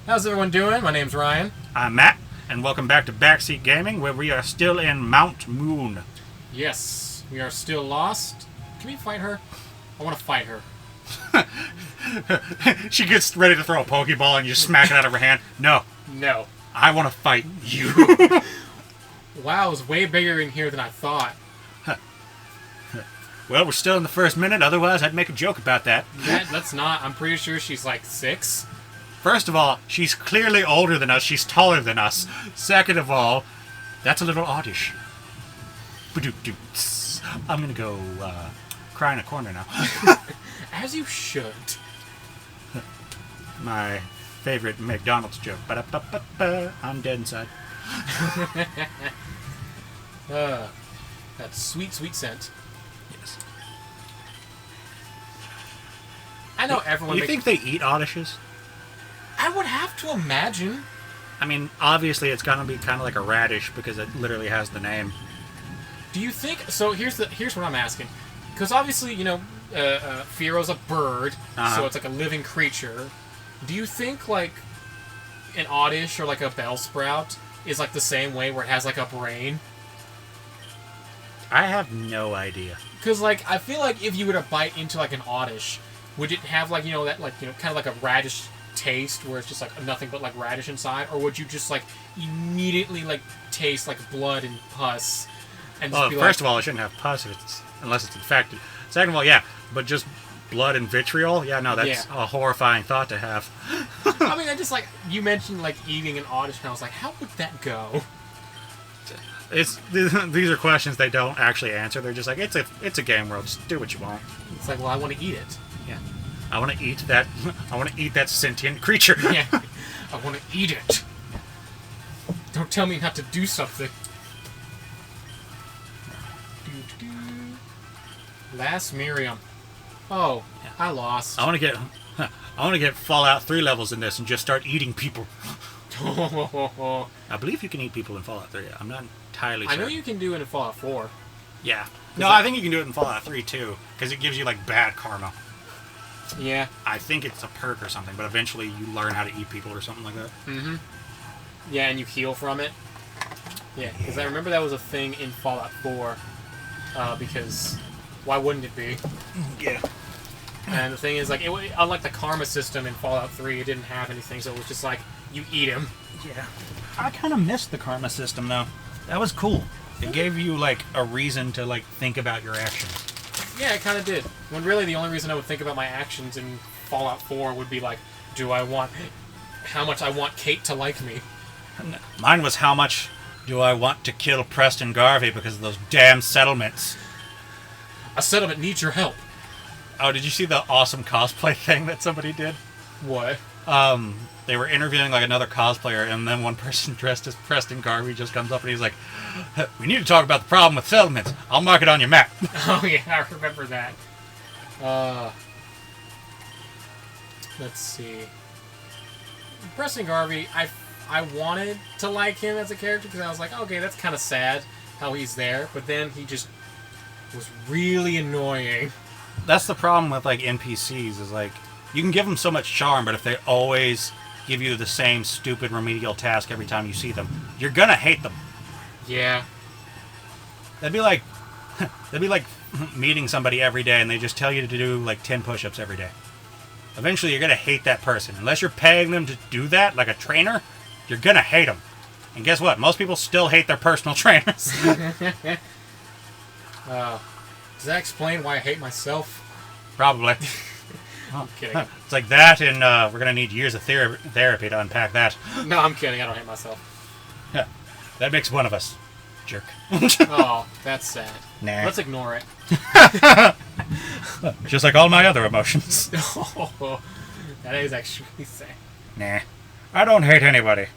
How's everyone doing? My name's Ryan. I'm Matt, and welcome back to Backseat Gaming, where we are still in Mount Moon. Yes, we are still lost. Can we fight her? I want to fight her. She gets ready to throw a Pokeball and you smack it out of her hand. No. No. I want to fight you. Wow, it was way bigger in here than I thought. Well, we're still in the first minute, otherwise I'd make a joke about that. That's not. I'm pretty sure she's like 6. First of all, she's clearly older than us. She's taller than us. Second of all, that's a little oddish. I'm going to go cry in a corner now. As you should. My favorite McDonald's joke. Ba-da-ba-ba-ba. I'm dead inside. That sweet, sweet scent. Yes. I know everyone... You think they eat oddishes? I would have to imagine. I mean, obviously it's gonna be kind of like a radish because it literally has the name. Do you think... So here's what I'm asking. Because obviously, you know, Fearo's a bird, so it's like a living creature. Do you think, like, an Oddish or, like, a Bellsprout is, like, the same way where it has, like, a brain? I have no idea. Because, like, I feel like if you were to bite into, like, an Oddish, would it have, like, you know, that, like, you know, kind of like a radish taste where it's just, like, nothing but, like, radish inside? Or would you just, like, immediately, like, taste, like, blood and pus? And just Well, be first of all, it shouldn't have pus unless it's infected. Second of all, yeah, but just blood and vitriol? Yeah, no, that's a horrifying thought to have. I mean, I just, like, you mentioned, like, eating an Oddish, and I was like, how would that go? These are questions they don't actually answer. They're just like, it's a game world. Just do what you want. It's like, well, I want to eat it. Yeah, I want to eat that. I want to eat that sentient creature. Yeah, I want to eat it. Don't tell me not to do something. Last Miriam. Oh, yeah. I lost. I want to get Fallout 3 levels in this and just start eating people. I believe you can eat people in Fallout 3. I'm not entirely sure. I know you can do it in Fallout 4. Yeah. No, I think you can do it in Fallout 3 too, because it gives you like bad karma. Yeah. I think it's a perk or something, but eventually you learn how to eat people or something like that. Mm-hmm. Yeah, and you heal from it. Yeah, because I remember that was a thing in Fallout 4, because why wouldn't it be? Yeah. And the thing is, like, unlike the karma system in Fallout 3, it didn't have anything, so it was just like, you eat him. Yeah. I kind of missed the karma system, though. That was cool. It gave you, like, a reason to, like, think about your actions. Yeah, it kind of did. When really the only reason I would think about my actions in Fallout 4 would be, like, how much I want Kate to like me. Mine was how much do I want to kill Preston Garvey because of those damn settlements. A settlement needs your help. Oh, did you see the awesome cosplay thing that somebody did? What? They were interviewing like another cosplayer, and then one person dressed as Preston Garvey just comes up and he's like, "We need to talk about the problem with settlements. I'll mark it on your map." Oh yeah, I remember that. Let's see. Preston Garvey, I wanted to like him as a character because I was like, okay, that's kind of sad how he's there, but then he just was really annoying. That's the problem with like NPCs is like you can give them so much charm, but if they always give you the same stupid remedial task every time you see them, you're gonna hate them. Yeah. That'd be like meeting somebody every day and they just tell you to do like 10 push-ups every day. Eventually you're gonna hate that person. Unless you're paying them to do that, like a trainer, you're gonna hate them. And guess what? Most people still hate their personal trainers. Does that explain why I hate myself? Probably. I'm kidding. It's like that, and we're going to need years of therapy to unpack that. No, I'm kidding. I don't hate myself. Yeah, that makes one of us. Jerk. Oh, that's sad. Nah. Let's ignore it. Just like all my other emotions. Oh, that is actually sad. Nah. I don't hate anybody.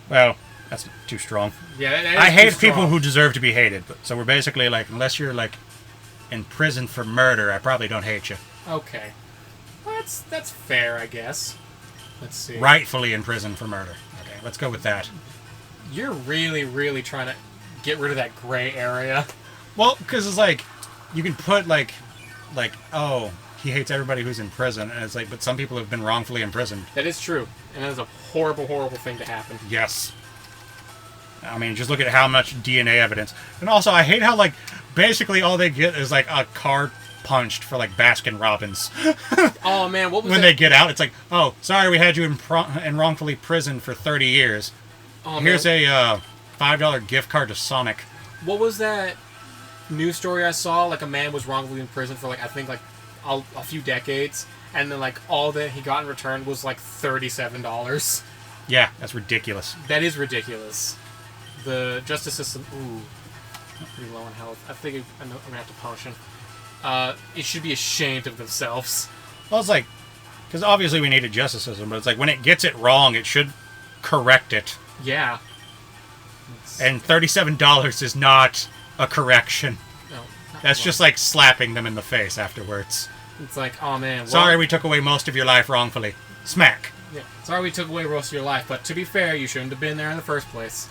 Well, that's too strong. Yeah, that is I hate too strong. people who deserve to be hated. So we're basically like, unless you're like in prison for murder, I probably don't hate you. Okay. Well, that's fair, I guess. Let's see. Rightfully in prison for murder. Okay, let's go with that. You're really, really trying to get rid of that gray area. Well, because it's like, you can put like, oh, he hates everybody who's in prison, and it's like, but some people have been wrongfully imprisoned. That is true, and that is a horrible, horrible thing to happen. Yes. I mean, just look at how much DNA evidence. And also, I hate how, like, basically all they get is, like, a card punched for, like, Baskin Robbins. Oh, man, what was when they get out, it's like, oh, sorry, we had you in wrongfully prison for 30 years. Oh, Here's man. a $5 gift card to Sonic. What was that news story I saw? Like, a man was wrongfully in prison for, like, I think, like, a few decades, and then, like, all that he got in return was, like, $37. Yeah, that's ridiculous. That is ridiculous. The justice system, pretty low on health. I think I'm going to have to potion. It should be ashamed of themselves. Well, it's like, because obviously we need a justice system, but it's like when it gets it wrong, it should correct it. Yeah. And $37 is not a correction. No, That's just like slapping them in the face afterwards. It's like, oh man. Well, Sorry we took away most of your life wrongfully. Smack. Yeah. Sorry we took away most of your life, but to be fair, you shouldn't have been there in the first place.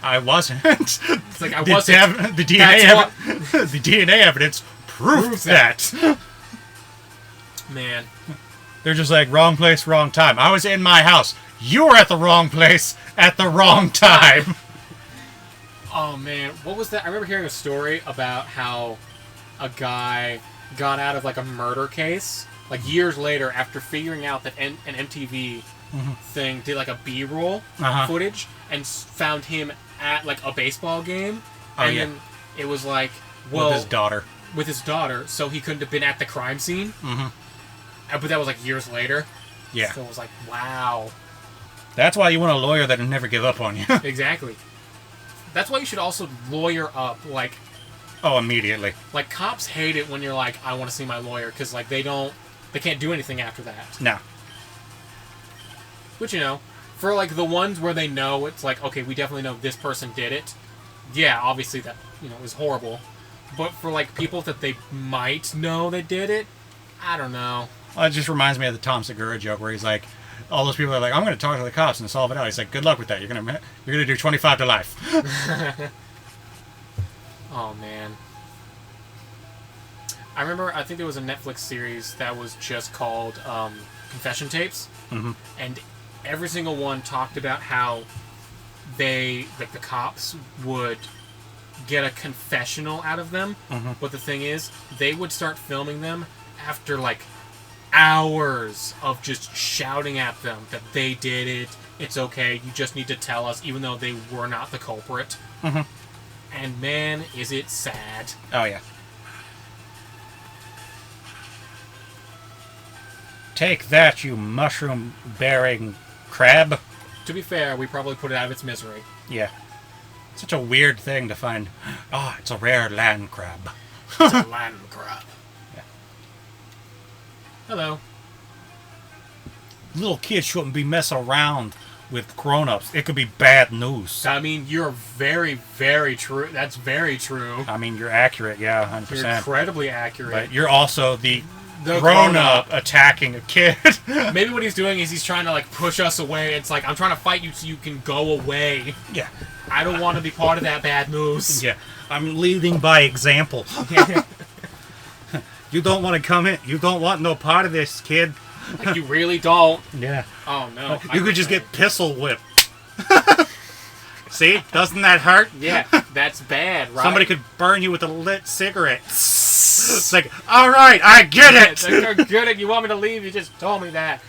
I wasn't. It's like I wasn't. The DNA evidence proves that. Man. They're just like, wrong place, wrong time. I was in my house. You were at the wrong place at the wrong time. Oh man, what was that? I remember hearing a story about how a guy got out of like a murder case, like years later after figuring out that an MTV thing did like a B-roll footage and found him at like a baseball game, and then it was like, well, with his daughter, so he couldn't have been at the crime scene. But that was like years later. Yeah. So it was like, wow. That's why you want a lawyer that'll never give up on you. Exactly. That's why you should also lawyer up, like... Oh, immediately. Like, cops hate it when you're like, I want to see my lawyer, because, like, they can't do anything after that. No. Which, you know, for, like, the ones where they know, it's like, okay, we definitely know this person did it. Yeah, obviously that, you know, is horrible. But for, like, people that they might know that did it, I don't know. Well, it just reminds me of the Tom Segura joke where he's like, all those people are like, I'm going to talk to the cops and solve it out. He's like, good luck with that. You're gonna do 25 to life. Oh, man. I remember, I think there was a Netflix series that was just called Confession Tapes. And every single one talked about how the cops would get a confessional out of them. But the thing is, they would start filming them after, like, hours of just shouting at them that they did it, it's okay, you just need to tell us, even though they were not the culprit. And man, is it sad. Oh, yeah. Take that, you mushroom-bearing crab. To be fair, we probably put it out of its misery. Yeah. Such a weird thing to find. Oh, it's a rare land crab. It's a land crab. Hello. Little kids shouldn't be messing around with grown-ups. It could be bad news. I mean, you're very, very true. That's very true. I mean, you're accurate, yeah, 100%. You're incredibly accurate. But you're also the grown-up attacking a kid. Maybe what he's doing is he's trying to, like, push us away. It's like, I'm trying to fight you so you can go away. Yeah. I don't want to be part of that bad news. Yeah. I'm leading by example. You don't want to come in. You don't want no part of this, kid. Like, you really don't. Yeah. Oh, no. You could just get pistol whipped. See? Doesn't that hurt? Yeah, that's bad, right? Somebody could burn you with a lit cigarette. It's like, all right, I get it. You're good at. You want me to leave? You just told me that.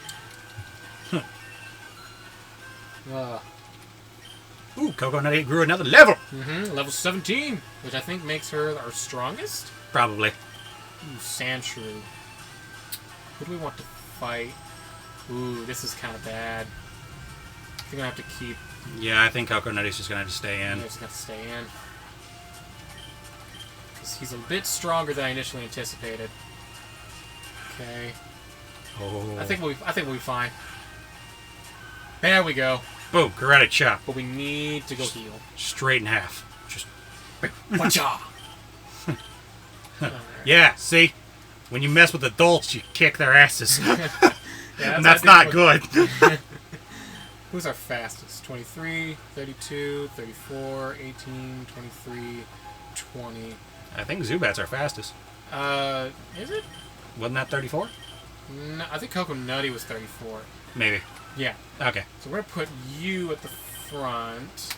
Ooh, Coco Nutty grew another level. Level 17, which I think makes her our strongest. Probably. Ooh, Sandshrew. Who do we want to fight? Ooh, this is kind of bad. I think I have to keep... Yeah, I think Coco Nutty's just going to have to stay in. Yeah, just going to stay in. Because he's a bit stronger than I initially anticipated. Okay. Oh. I think we'll be fine. There we go. Boom, karate chop. But we need to go heal. Straight in half. Just... Wacha! Yeah, see? When you mess with adults, you kick their asses. Yeah, and that's not good. Who's our fastest? 23, 32, 34, 18, 23, 20. I think Zubat's our fastest. Is it? Wasn't that 34? No, I think Coco Nutty was 34. Maybe. Yeah. Okay. So we're going to put you at the front.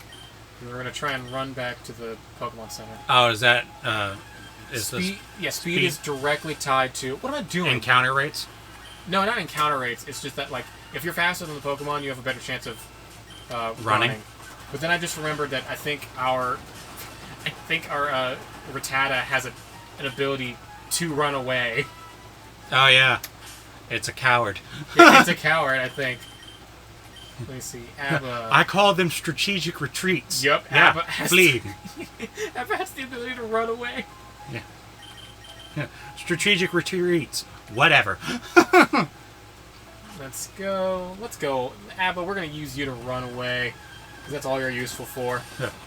And we're going to try and run back to the Pokemon Center. Oh, is that... speed is directly tied to... What am I doing? Encounter rates? No, not encounter rates. It's just that, like, if you're faster than the Pokemon, you have a better chance of running. But then I just remembered that I think our Rattata has an ability to run away. Oh, yeah. It's a coward. It's a coward, I think. Let me see. Abba. I call them strategic retreats. Yep. Yeah. Abba has Flee. Abba has the ability to run away. Yeah. Strategic retreats. Whatever. Let's go. Abba, we're going to use you to run away. Because that's all you're useful for.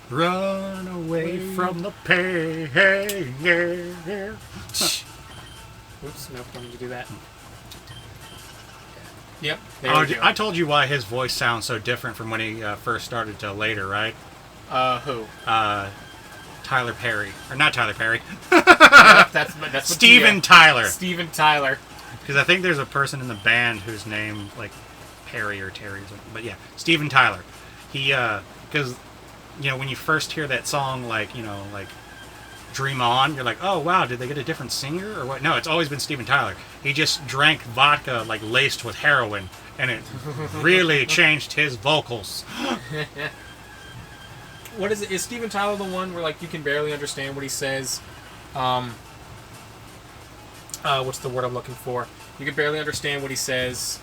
Run away from the pain. Oops, nope, don't need to do that. Yep, there we go. I told you why his voice sounds so different from when he first started to later, right? Who? Tyler Perry. Or not Tyler Perry. that's Steven Tyler. Steven Tyler. Because I think there's a person in the band whose name, like, Perry or Terry or something. But yeah, Steven Tyler. He, because, when you first hear that song, like, Dream On, you're like, oh, wow, did they get a different singer or what? No, it's always been Steven Tyler. He just drank vodka, like, laced with heroin, and it really changed his vocals. What is it? Is Steven Tyler the one where, like, you can barely understand what he says? What's the word I'm looking for? You can barely understand what he says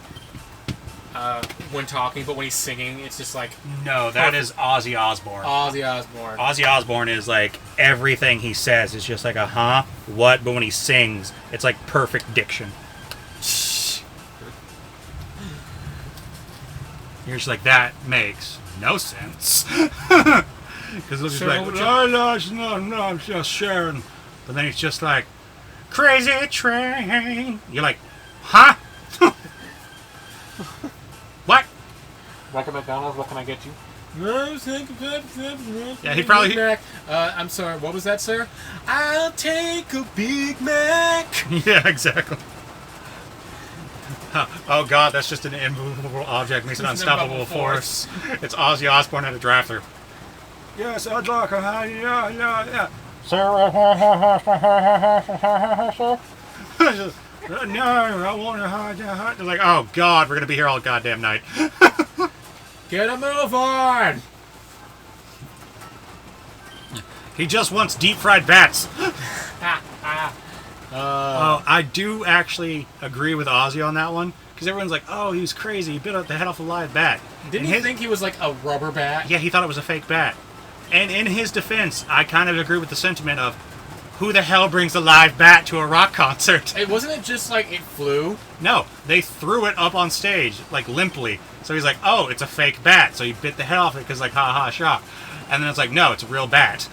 when talking, but when he's singing, it's just like... No, that is Ozzy Osbourne. Ozzy Osbourne. Ozzy Osbourne is like, everything he says is just like a huh, what, but when he sings, it's like perfect diction. You're just like, that makes no sense. Because it's like, no, I'm just sharing. But then it's just like, crazy train. You're like, huh? What? Back at McDonald's, what can I get you? Yeah, he probably... I'm sorry, what was that, sir? I'll take a Big Mac. Yeah, exactly. Oh god, that's just an immovable object makes an unstoppable force. It's Ozzy Osbourne at a drive-thru. Yes, I'd like a yeah. Sir, no, I want to hide. They're like, oh god, we're gonna be here all goddamn night. Get a move on! He just wants deep-fried bats. Oh, I do actually agree with Ozzy on that one. Because everyone's like, oh, he was crazy. He bit the head off a live bat. Didn't he think he was like a rubber bat? Yeah, he thought it was a fake bat. And in his defense, I kind of agree with the sentiment of, who the hell brings a live bat to a rock concert? Wasn't it just like it flew? No, they threw it up on stage, like limply. So he's like, oh, it's a fake bat. So he bit the head off it because like, ha ha, shock. And then it's like, no, it's a real bat.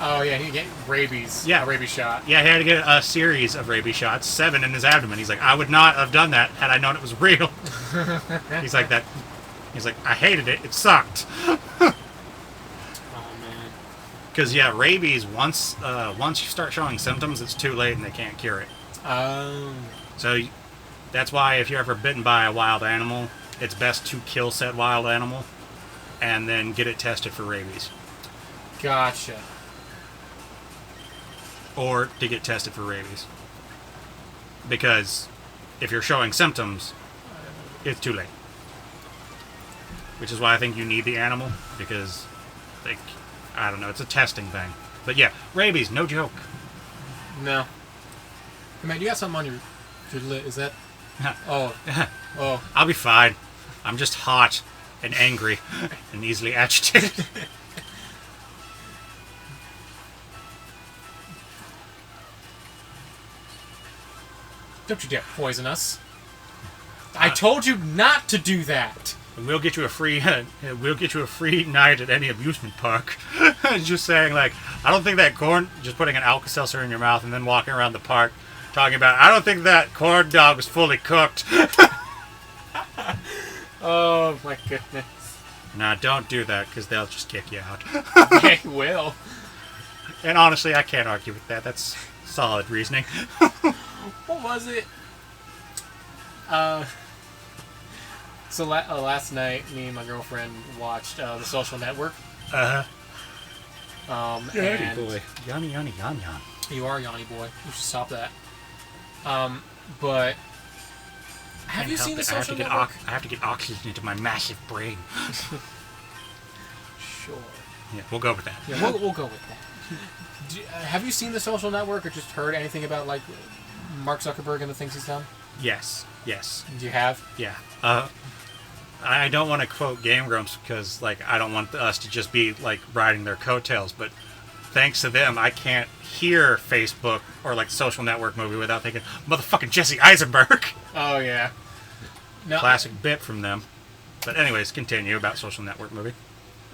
Oh, yeah, he get rabies. Yeah. A rabies shot. Yeah, he had to get a series of rabies shots, 7 in his abdomen. He's like, I would not have done that had I known it was real. He's like, I hated it. It sucked. Because, yeah, rabies, once you start showing symptoms, it's too late and they can't cure it. Oh. So that's why if you're ever bitten by a wild animal, it's best to kill said wild animal and then get it tested for rabies. Gotcha. Or to get tested for rabies. Because if you're showing symptoms, it's too late. Which is why I think you need the animal, because I don't know, it's a testing thing. But yeah, rabies, no joke. No. Hey man, you got something on your lid, is that... Oh. I'll be fine. I'm just hot and angry and easily agitated. Don't you dare poison us. I told you not to do that. And we'll get you a free night at any amusement park. Just saying, like, I don't think that corn, just putting an Alka-Seltzer in your mouth and then walking around the park talking about, I don't think that corn dog was fully cooked. Oh my goodness. Nah, don't do that, because they'll just kick you out. They will. And honestly, I can't argue with that. That's solid reasoning. What was it? So last night, me and my girlfriend watched The Social Network. Yanny boy. Yanny, yanny, yan, yan. You are Yanny boy. You should stop that. But have you seen The Social Network? I have to get oxygen into my massive brain. Sure. Yeah, we'll go with that. Yeah, we'll go with that. Have you seen The Social Network or just heard anything about like Mark Zuckerberg and the things he's done? Yes. Do you have? Yeah. I don't want to quote Game Grumps because like I don't want us to just be like riding their coattails, but thanks to them, I can't hear Facebook or like Social Network movie without thinking motherfucking Jesse Eisenberg. Oh yeah. No, Classic bit from them. But anyways, continue about Social Network movie.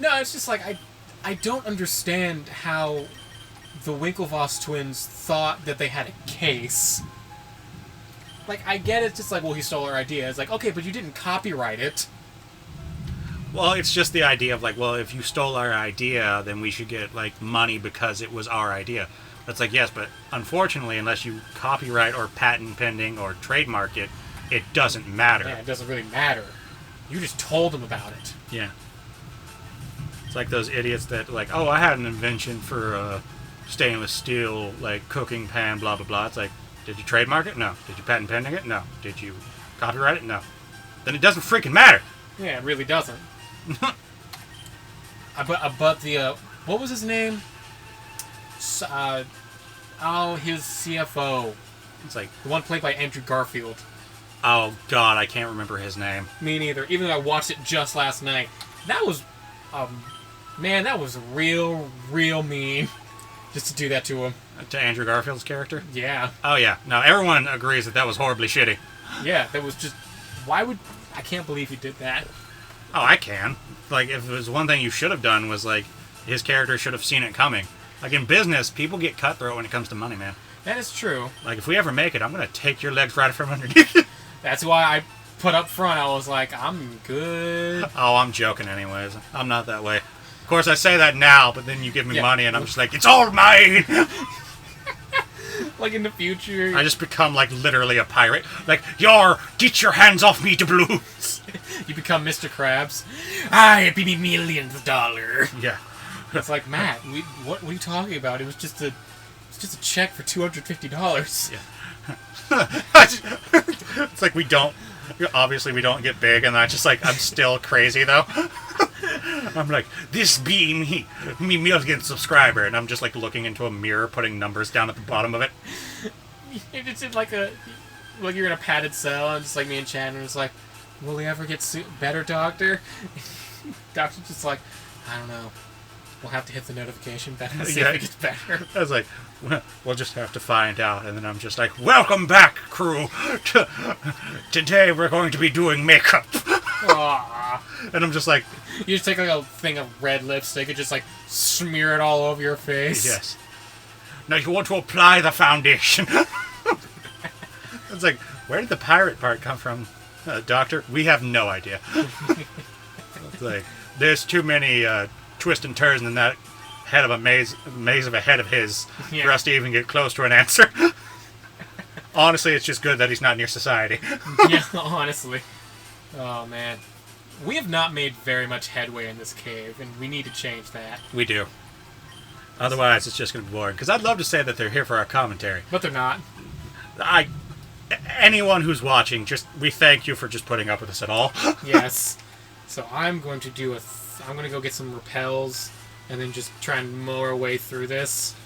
No, it's just like I don't understand how the Winklevoss twins thought that they had a case. Like, I get it's just like, well, he stole our idea. It's like, okay, but you didn't copyright it. Well, it's just the idea of like, well, if you stole our idea, then we should get like money because it was our idea. It's like, yes, but unfortunately, unless you copyright or patent pending or trademark it, it doesn't matter. Yeah, it doesn't really matter. You just told them about it. Yeah. It's like those idiots that like, oh, I had an invention for a stainless steel like cooking pan, blah blah blah. It's like, did you trademark it? No. Did you patent pending it? No. Did you copyright it? No. Then it doesn't freaking matter. Yeah, it really doesn't. But the what was his name? His CFO. It's like the one played by Andrew Garfield. Oh God, I can't remember his name. Me neither. Even though I watched it just last night, that was, man, that was real mean. Just to do that to him. To Andrew Garfield's character? Yeah. Oh yeah. No, everyone agrees that was horribly shitty. Yeah, that was just. Why would I can't believe he did that. Oh, I can. Like, if it was one thing you should have done was like his character should have seen it coming. Like in business, people get cutthroat when it comes to money, man. That is true. Like if we ever make it, I'm gonna take your legs right from underneath you. That's why I put up front. I was like, I'm good. Oh, I'm joking anyways. I'm not that way. Of course, I say that now, but then you give me money and I'm just like, it's all mine! Like in the future. I just become like literally a pirate. Like, get your hands off me, doubloons! You become Mr. Krabs. I be me millions of dollars. Yeah. It's like, Matt, what are you talking about? It was just a check for $250. Yeah. It's like obviously we don't get big, and I'm still crazy though. I'm like, this be me million subscriber, and I'm just like looking into a mirror, putting numbers down at the bottom of it. It's in like you're in a padded cell, and just like me and Chandler, it's like, will he ever get better, Doctor? Doctor's just like, I don't know. We'll have to hit the notification button and see if it gets better. I was like, we'll just have to find out. And then I'm just like, welcome back, crew. Today we're going to be doing makeup. And I'm just like... You just take like a thing of red lipstick and just like smear it all over your face. Yes. Now you want to apply the foundation. It's like, where did the pirate part come from, Doctor? We have no idea. It's like, there's too many... twists and turns in that head of a maze of a head of his for us to even get close to an answer. Honestly, it's just good that he's not near society. Yeah, honestly. Oh, man. We have not made very much headway in this cave, and we need to change that. We do. Otherwise, it's just going to be boring. Because I'd love to say that they're here for our commentary. But they're not. Anyone who's watching, we thank you for just putting up with us at all. Yes. So I'm going to do I'm going to go get some repels and then just try and mow our way through this.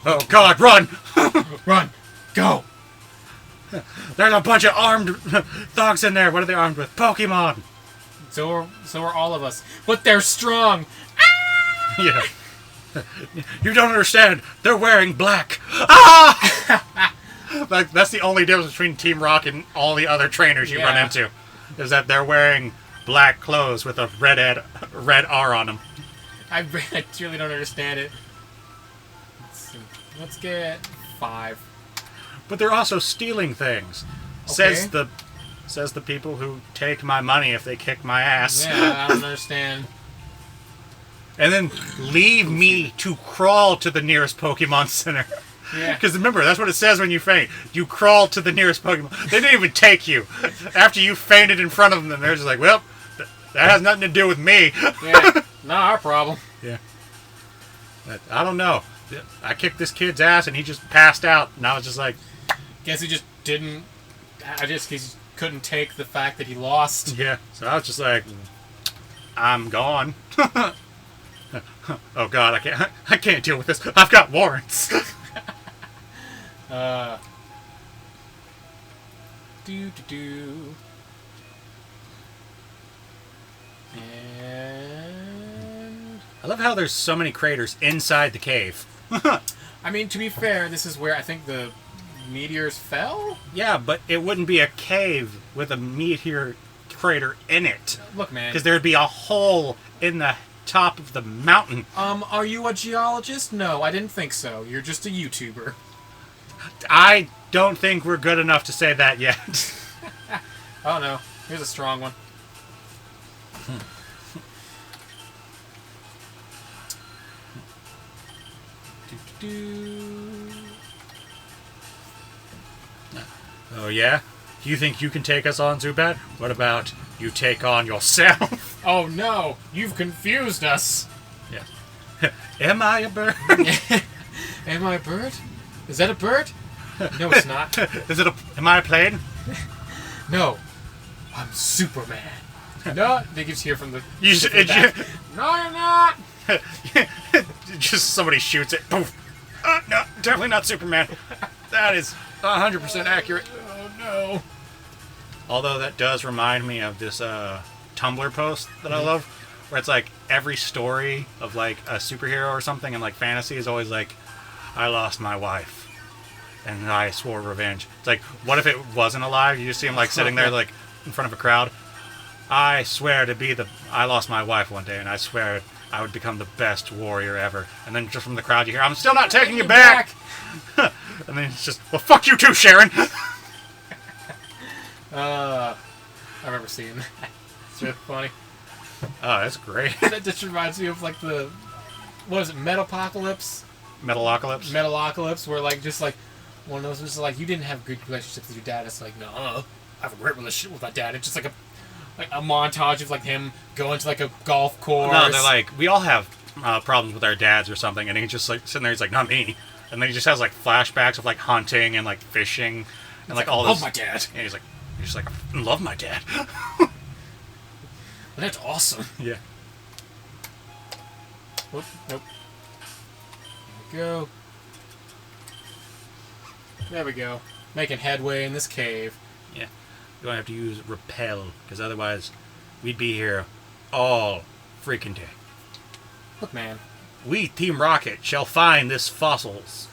Oh, God, run! Run! Go! There's a bunch of armed thugs in there. What are they armed with? Pokémon! So are all of us. But they're strong! Yeah. You don't understand. They're wearing black. Ah! That's the only difference between Team Rock and all the other trainers you run into. Is that they're wearing black clothes with a red R on them. I truly don't understand it. Let's get 5. But they're also stealing things. Okay. Says the people who take my money if they kick my ass. Yeah, I don't understand. And then leave me to crawl to the nearest Pokemon Center. Yeah. Because remember, that's what it says when you faint. You crawl to the nearest Pokemon. They didn't even take you. After you fainted in front of them, they're just like, well, that has nothing to do with me. Yeah, not our problem. Yeah. But I don't know. I kicked this kid's ass and he just passed out. And I was just like... Guess he just didn't... he couldn't take the fact that he lost. Yeah. So I was just like, I'm gone. Oh God, I can't deal with this. I've got warrants. And I love how there's so many craters inside the cave. I mean, to be fair, this is where I think the meteors fell? Yeah, but it wouldn't be a cave with a meteor crater in it. Look, man. Because there'd be a hole in the top of the mountain. Are you a geologist? No, I didn't think so. You're just a YouTuber. I don't think we're good enough to say that yet. Oh, no. Here's a strong one. Oh, yeah? You think you can take us on, Zubat? What about you take on yourself? Oh, no. You've confused us. Yes. Am I a bird? Am I a bird? Is that a bird? No, it's not. Am I a plane? No. I'm Superman. No, they just hear from the... No, you're not! Just somebody shoots it. Poof. No, definitely not Superman. That is 100% accurate. Oh, no. Although that does remind me of this Tumblr post that I love, where it's like every story of like a superhero or something in like fantasy is always like, I lost my wife and I swore revenge. It's like, what if it wasn't alive? You just see him like sitting there like in front of a crowd. I swear to be I lost my wife one day and I swear I would become the best warrior ever. And then just from the crowd you hear, I'm still not taking you back! And then it's just, well, fuck you too, Sharon! I remember seeing that. It's really funny. Oh, that's great. That just reminds me of like the... What is it? Metalocalypse? Metalocalypse, where like just like one of those was like you didn't have good relationships with your dad. It's like, no, I have a great relationship with my dad. It's just like a montage of like him going to like a golf course. No, they're like, we all have problems with our dads or something, and he's just like sitting there. He's like, not me. And then he just has like flashbacks of like hunting and like fishing and like all this. Love my dad. And he's just like, I love my dad. That's awesome. Yeah. Whoop, nope. Go. There we go. Making headway in this cave. Yeah. You don't have to use repel, because otherwise we'd be here all freaking day. Look, man. We, Team Rocket, shall find this fossils.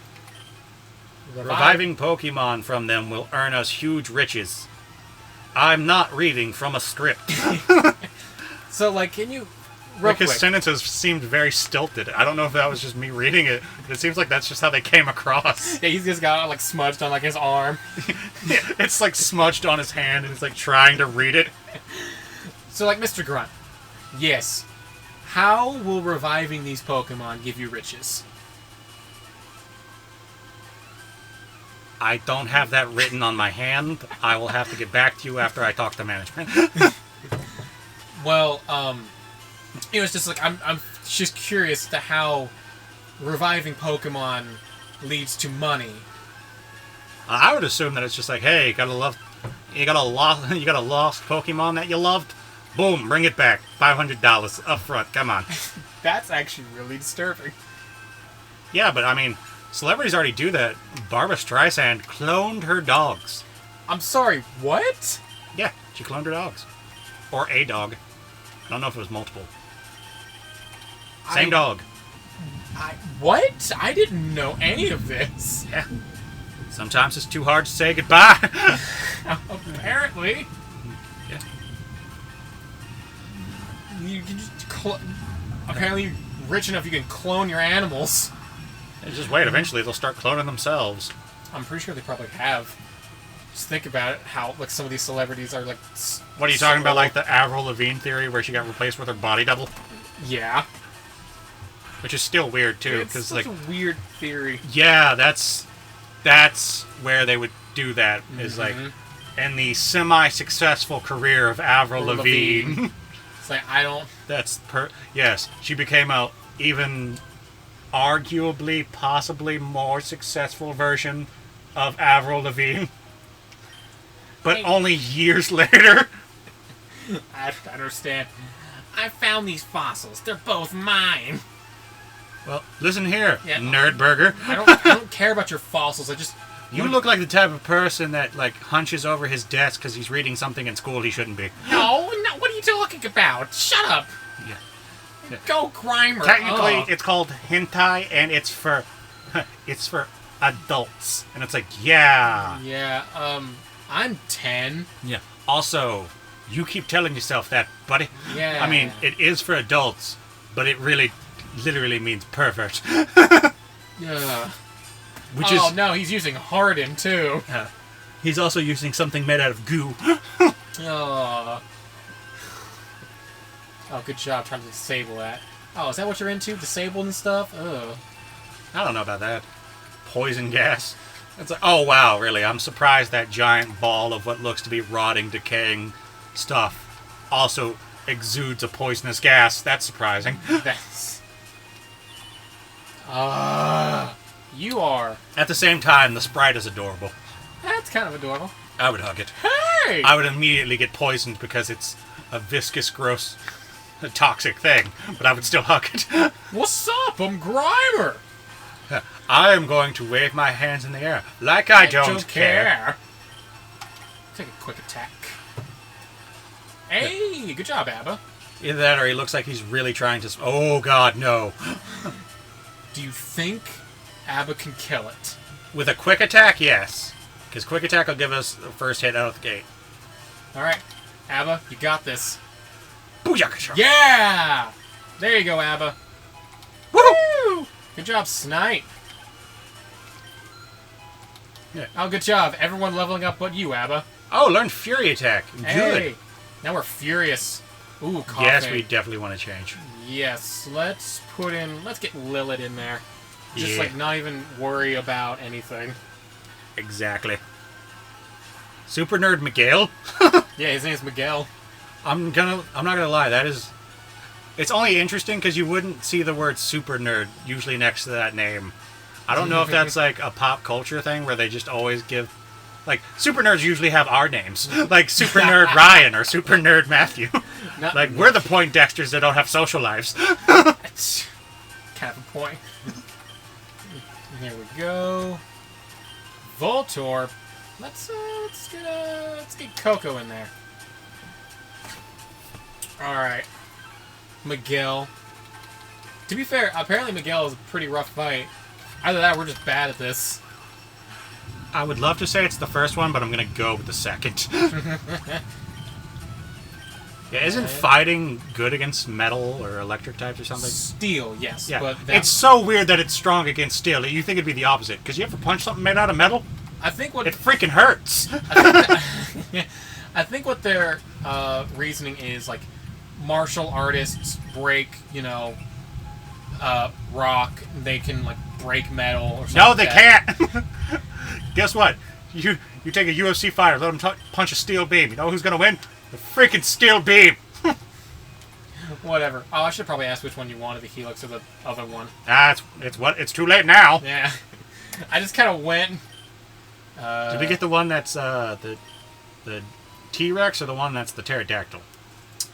Reviving Pokemon from them will earn us huge riches. I'm not reading from a script. So, like, can you... Like, his sentences seemed very stilted. I don't know if that was just me reading it, but it seems like that's just how they came across. Yeah, he's just got it, like, smudged on, like, his arm. Yeah, it's, like, smudged on his hand, and he's, like, trying to read it. So, like, Mr. Grunt, yes. How will reviving these Pokemon give you riches? I don't have that written on my hand. I will have to get back to you after I talk to management. Well, it was just like I'm just curious to how reviving Pokemon leads to money. I would assume that it's just like, hey, you got a lost Pokemon that you loved. Boom, bring it back. $500 up front. Come on. That's actually really disturbing. Yeah, but I mean, celebrities already do that. Barbra Streisand cloned her dogs. I'm sorry, what? Yeah, she cloned her dogs. Or a dog. I don't know if it was multiple. Same dog. What? I didn't know any of this. Yeah. Sometimes it's too hard to say goodbye. Apparently. Yeah. You can just apparently you're rich enough you can clone your animals. And just wait, eventually they'll start cloning themselves. I'm pretty sure they probably have. Just think about it, how like some of these celebrities are like... What are you talking about, like the Avril Lavigne theory where she got replaced with her body double? Yeah. Which is still weird, too. It's such like, a weird theory. Yeah, that's That's where they would do that. Is like in the semi-successful career of Avril Lavigne. It's like I don't. Yes, she became a even arguably, possibly more successful version of Avril Lavigne, but only years later. I understand. I found these fossils. They're both mine. Well, listen here, Nerdburger. I don't care about your fossils. You look like the type of person that like hunches over his desk because he's reading something in school he shouldn't be. No. What are you talking about? Shut up. Yeah. Go, Grimer. Technically, it's called hentai, and it's for adults. And it's like, yeah. Yeah. I'm 10. Yeah. Also, you keep telling yourself that, buddy. Yeah. I mean, it is for adults, but it really, literally means pervert. Yeah. No, he's using harden too. He's also using something made out of goo. Oh, good job trying to disable that. Oh, is that what you're into? Disabled and stuff? Ugh. I don't know about that. Poison gas. It's like, oh wow, really? I'm surprised that giant ball of what looks to be rotting, decaying stuff also exudes a poisonous gas. That's surprising. That's... you are. At the same time, the sprite is adorable. That's kind of adorable. I would hug it. Hey! I would immediately get poisoned because it's a viscous, gross, toxic thing, but I would still hug it. What's up? I'm Grimer. I am going to wave my hands in the air like I don't care. Take a quick attack. Hey, good job, Abba. Either that or he looks like he's really trying to... Oh, God, no. Do you think Abba can kill it? With a quick attack, yes. Because quick attack will give us the first hit out of the gate. Alright, Abba, you got this. Booyakasha! Yeah! There you go, Abba. Woo! Good job, Snipe. Yeah. Oh, good job. Everyone leveling up but you, Abba. Oh, learn Fury Attack. Good. Hey, now we're furious. Ooh, coughing. Yes, we definitely want to change. Yes, let's get Lilith in there. Just like not even worry about anything. Exactly. Super Nerd Miguel? Yeah, his name's Miguel. I'm not gonna lie, it's only interesting because you wouldn't see the word Super Nerd usually next to that name. I don't know if that's like a pop culture thing where they just always give... Like, Super Nerds usually have our names. Like Super Nerd Ryan or Super Nerd Matthew. Like, we're the Poindexters that don't have social lives. That's kind of a point. Here we go. Voltorb. Let's get Coco in there. Alright. Miguel. To be fair, apparently Miguel is a pretty rough fight. Either that or we're just bad at this. I would love to say it's the first one, but I'm going to go with the second. Yeah, isn't fighting good against metal or electric types or something? Steel, yes. Yeah. But it's so weird that it's strong against steel. You think it'd be the opposite. Because you ever punch something made out of metal? I think what... It freaking hurts. I think what their reasoning is, like, martial artists break, rock. They can, like, break metal or something. No, they can't. Guess what? You take a UFC fighter, let him punch a steel beam. You know who's going to win? The freaking steel beam. Whatever. Oh, I should probably ask which one you wanted, the Helix or the other one. It's too late now. Yeah. I just kind of went... Did we get the one that's the T-Rex or the one that's the pterodactyl?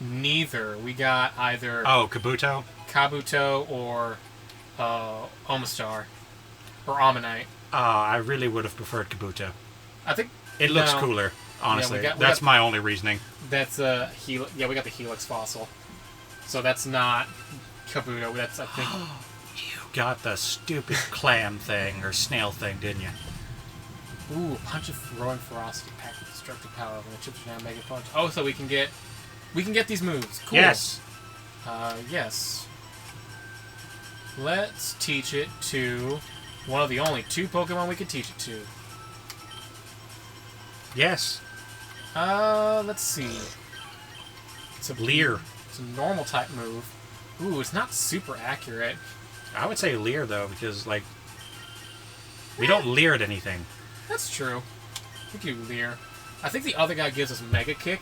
Neither. We got either... Oh, Kabuto or Omastar. Or Ammonite. I really would have preferred Kabuto. I think... It looks cooler, honestly. Yeah, that's my only reasoning. That's Helix. Yeah, we got the Helix fossil. So that's not Kabuto. That's, I think... You got the stupid clam thing or snail thing, didn't you? Ooh, a punch of throwing ferocity packed with destructive power when it chips down mega punch. Oh, so we can get these moves. Cool. Yes. Yes. Let's teach it to one of the only 2 Pokemon we could teach it to. Yes. Let's see. It's a Leer. It's a normal type move. Ooh, it's not super accurate. I would say Leer though, because like We don't leer at anything. That's true. I think you leer. I think the other guy gives us Mega Kick,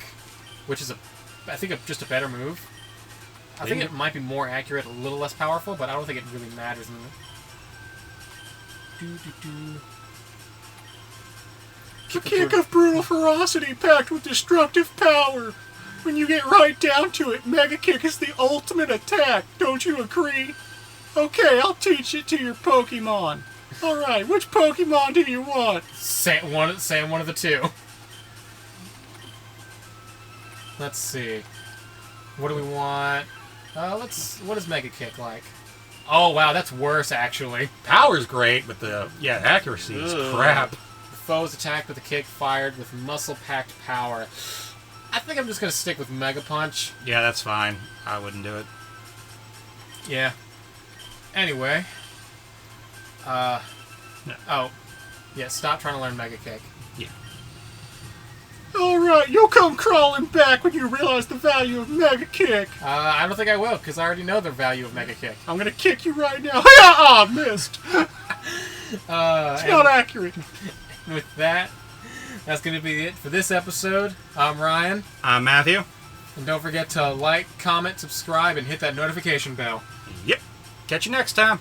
which is just a better move. I think it might be more accurate, a little less powerful, but I don't think it really matters. A kick of brutal ferocity packed with destructive power. When you get right down to it, Mega Kick is the ultimate attack. Don't you agree? Okay, I'll teach it to your Pokemon. Alright, which Pokemon do you want? Say one of the two. Let's see. What do we want? What is Mega Kick like? Oh, wow, that's worse, actually. Power's great, but the accuracy is crap. The foe is attacked with a kick fired with muscle-packed power. I think I'm just going to stick with Mega Punch. Yeah, that's fine. I wouldn't do it. Yeah. Anyway. No. Oh. Yeah, stop trying to learn Mega Kick. Yeah. Alright, you'll come crawling back when you realize the value of Mega Kick. I don't think I will, because I already know the value of Mega Kick. I'm gonna kick you right now. Ah, missed. It's not accurate. With that, that's going to be it for this episode. I'm Ryan. I'm Matthew. And don't forget to like, comment, subscribe, and hit that notification bell. Yep. Catch you next time.